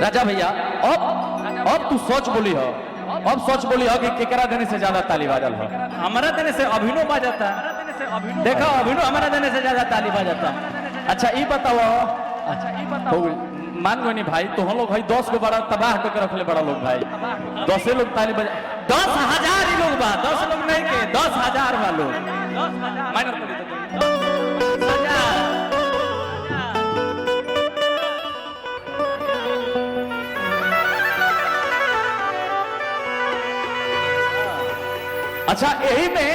राजा भैया अब तू सोच बोली हो, अब सोच बोली हो कि केकरा देने से ज्यादा ताली बाजल हो। हमारा देने से अभिनव बाजता, देखो अभिनव हमारा देने से ज्यादा ताली बाजता। अच्छा ये बताओ, हो मान गई भाई, तो हम लोग भाई 10 को बड़ा तबाह करके रखले बड़ा लोग भाई, 10 लोग ताली बजा, 10,000 ही लोग बा, 10 लोग नहीं के 10,000 बा लोग, माइनर कर दे 10,000। अच्छा यही में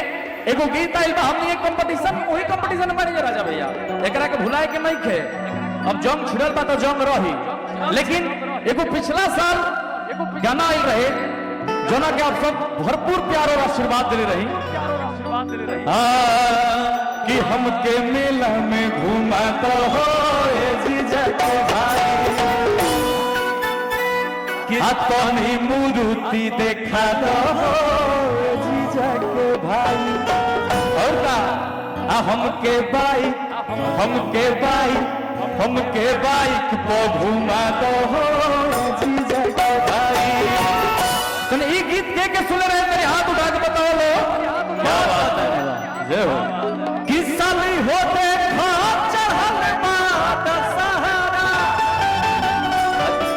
एगो गीत आइल बा, हमनी एक कंपटीशन, वही कंपटीशन में मानी राजा भैया, एकरा के भुलाए के नहीं खे। अब जंग छिड़ल बा तो जंग रही, लेकिन एगो पिछला साल गाना आई रहे जोना के आप सब भरपूर प्यार और आशीर्वाद दिले रही कि हमके मेला में घुमाता हो जीजा के भाई, कि तनी मूर्ति देखा दो जीजा के भाई, और का हमके बाइक पे घुमा दो जीजा के भाई। तो ये गीत के सुन रहे हैं, मेरे हाथ उठा के बताओ लो, क्या बात है, जय हो। किस्सा नहीं होते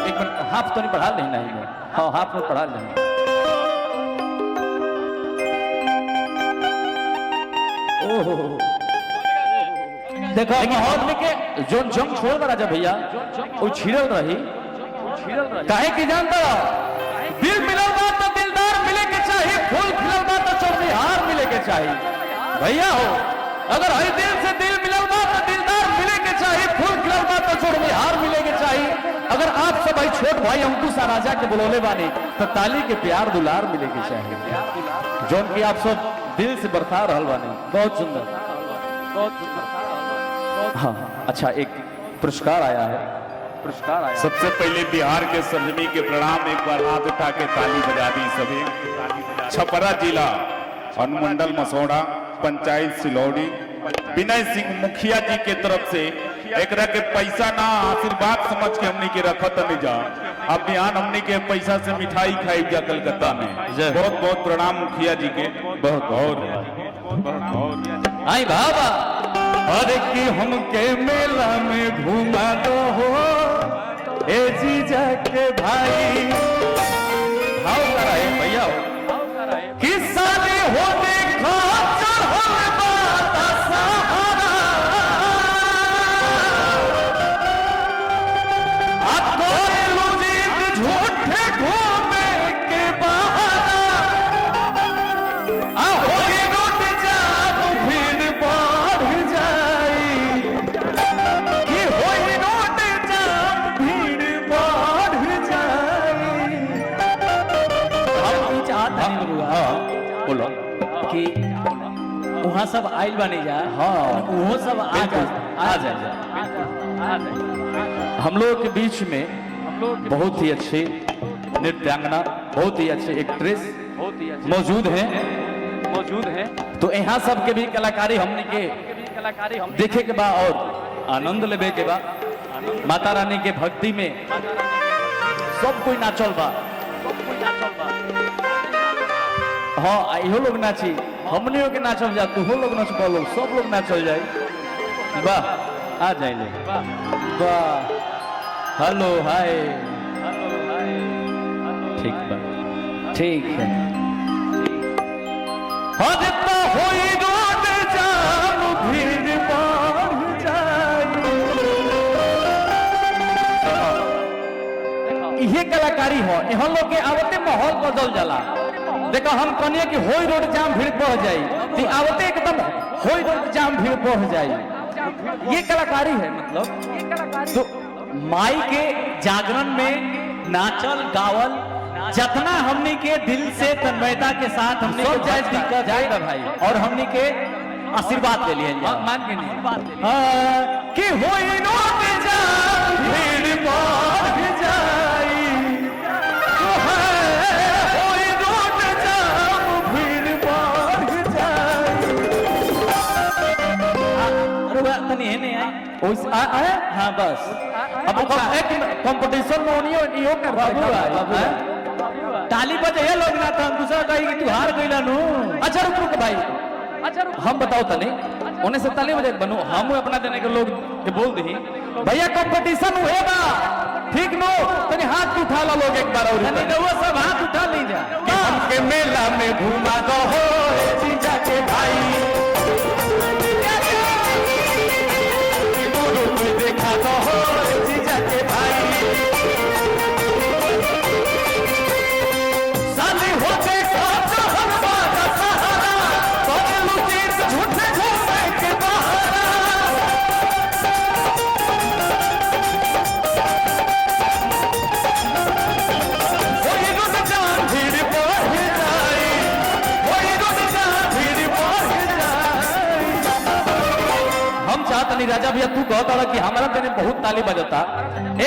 एक मिनट, हाफ तो नहीं पढ़ा नहीं, हाँ हाफ में पढ़ा नहीं। देखो माहौल में के जो जंग छोड़ राजा भैया वो छिड़ल रही, काहे की जानता दिल मिलल बा तो दिलदार मिले के चाहिए, फूल खिलल बा तो चौबीहार मिले के चाहिए भैया हो। अगर हर दिल से दिल मिलल बा तो दिलदार मिले के चाहिए, फूल खिलल बा तो चौबीहार मिले के चाहिए। अगर आप सब भाई छोट भाई अंकुश राजा के बुलौले बानी तो ताली के प्यार दुलार मिले के चाहिए, जो कि आप सब दिल से बरसा रहल बानी। बहुत सुंदर, बहुत सुंदर। हाँ अच्छा, एक पुरस्कार आया है, पुरस्कार आया। सबसे पहले बिहार के सभी के प्रणाम, एक बार हाथ उठा के ताली बजा दी सभी। छपरा जिला अनुमंडल मसौड़ा पंचायत सिलौड़ी विनय सिंह मुखिया जी के तरफ से एकरा के पैसा ना आशीर्वाद समझ के हमनी के रखत नहीं जा। अब बिहान हमनी के पैसा से मिठाई खाई जा कलकत्ता में। बहुत बहुत प्रणाम मुखिया जी के, बहुत बहुत। आई बाबा अरे कि हमके मेला में घुमा दो हो ए जीजा के भाई, भाव कराए भैया हो, किस्सा ने हो देखा चढ़ल बात सहारा, कोई लुजीत झूठे घूमे के बहाना, होई रोट जाम भीड़ बढ़ जाई, कि होई रोट जाम भीड़ बढ़ जाई। हम चाहत हैं बोलो कि वहाँ सब आइल बनी जा, हाँ वो सब आ जाए। हम लोग के बीच में बहुत ही अच्छे नृत्यांगना, बहुत ही अच्छे एक्ट्रेस मौजूद हैं, तो यहाँ सब के भी कलाकारी हमने के देखे के बाद और आनंद लेवे के बाद माता रानी के भक्ति में सब कोई नाचल बा। हाँ इहो लोग नाची, हमने के नाचल जा, तू लोग नाचबा, लोग सब लोग नाचल जाए, वाह आ जाए ले, वाह हेलो हाय, ठीक बा, ठीक है। तो होई रोड जाम भीड़ बढ़ जाए, ये कलाकारी हो। यहाँ लोग के आवते माहौल बदल जाला। देखो हम कहने कि होई रोड जाम भीड़ बढ़ जाए, तो आवते एकदम होई रोड जाम भीड़ बढ़ जाए, ये कलाकारी है। मतलब तो माई के जागरण में नाचल गावल जितना हमनी के दिल से तन्मयता के साथ हमने सब जाएगा भाई, और हमनी के आशीर्वाद ले लिए मान के नहीं कि होई रोड जाम भीड़ बढ़ जाए, होई रोड जाम भीड़ बढ़ जाए। तनी है नहीं आई हाँ बस अब एक कंपटीशन में उन्हीं इहो कर बाबू ताली बजे ये लोग ना था दूसरा कही कि तू हार गईला नु। अच्छा रुक रुक भाई, अच्छा रुक, हम बताओ तनी उन्हें से ताली बजे बनू, हम अपना देने के लोग के बोल दी भैया कंपटीशन होगा ठीक नो, तनी हाथ उठा लो लोग एक बार और वो सब हाथ उठा ले जा के मेला में घुमा दो हो जीजा के भाई, देखा दो हो जीजा के भाई, साली होते साथ हर बात सहारा, तो लुटे झूठे घूमे के बहाना, वही रुक जान भीड़ बढ़ जाए, वही रुक जान भीड़ बढ़ जाए। हम चाहत नहीं राजा भैया तू कहता कि हमारा देने बहुत ताली बजता,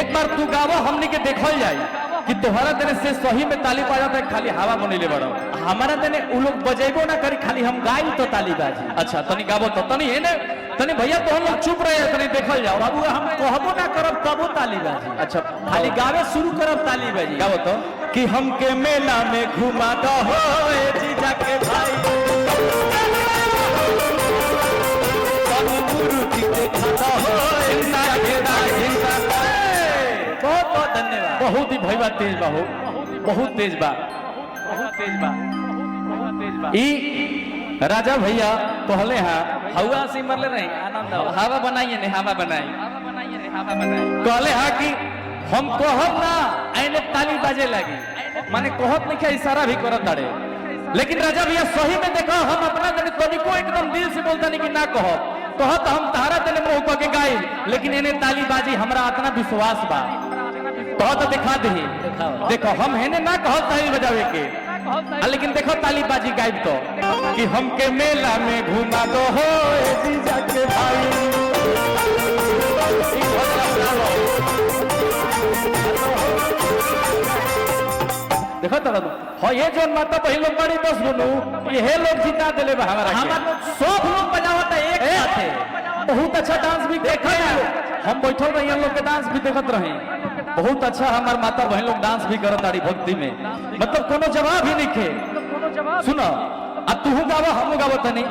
एक बार तू गावो हमने के देखल जाए कि तोहरा देने से सही में ताली बजाता है खाली हवा बनेले बड़ो, हमारा देने उ लोग बजेबो ना करी खाली हम गाई तो ताली बाजी। अच्छा तनी गावो तो तनी है ने तनी भैया तो हम लोग चुप रहे तनी देखल जाओ बाबू हम कहबो ना करब तबो ताली बाजी। अच्छा खाली गावे शुरू करब ताली बाजी। गावो तो कि हमके मेला में घुमा दो हो जीजा के भाई, बहुत बहुत धन्यवाद। बहुत ही भैया तेज बा हो, बहुत तेज बा, बहुत तेज बा, बहुत तेज बा। ई राजा भैया कहले हाँ हवा से मरले नहीं आनंद आओ। हवा बनाइए ने हवा बनाई, कहले हाँ कि हम कहब ना आइने ताली बाजे लगी, माने कहत नहीं क्या इशारा भी करत ताड़े, लेकिन राजा भैया सही में देखो हम अपना देने तनिको एकदम दिल से बोलता नहीं कि ना कहब, कहत हम तारा देने मुंह कह के गाई, लेकिन इन्हें ताली बाजी हमरा इतना विश्वास बा कहत दिखा दही, देखो हम हेने ना कहत ताली बजावे के, लेकिन देखो ताली बाजी गायब तो कि हमके मेला में घुमा दो हो जीजा के भाई, देखो तो हाँ ये जो माता बहन लोग बड़ी बस बोलू ये लोग जिता दिले बा हमारा, हमार लोग सब लोग बजावता एक साथे। बहुत अच्छा डांस भी देखे, हम बैठल रही हम लोग के डांस भी देखत रहे, बहुत अच्छा हमार माता बहन लोग डांस भी करत तारी भक्ति में, मतलब कोनो जवाब ही नहीं खे। सुनो अब तू गावो हम गावो तनी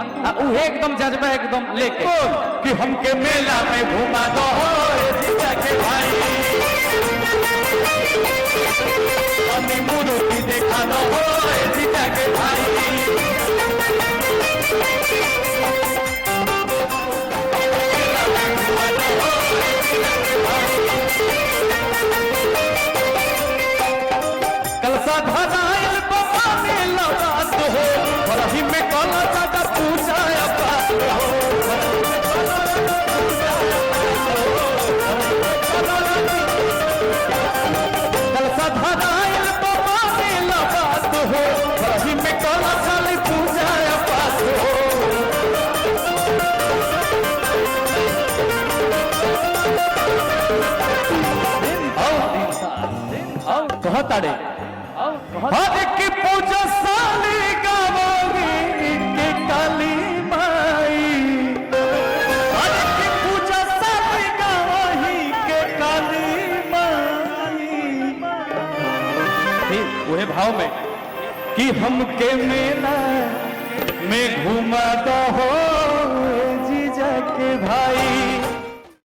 उहे एकदम जज्बा एकदम लेके कि हमके मेला में घुमा दो हो जीजा के भाई, हमें मूर्ति देखा दो हो जीजा के भाई, कलसा धराइल बमाने लगा तो हो और ही में कला दादा पूछा बात हो, कलसा धराइल बमाने लगा तो हो और ही में कला साली पूछा बात हो, कहत ताड़े हर की पूजा साली गावोगी के काली माई, हर की पूजा साली गावोगी के काली माई, वही भाव में कि हमके मेला में घुमा दो हो जीजा के भाई,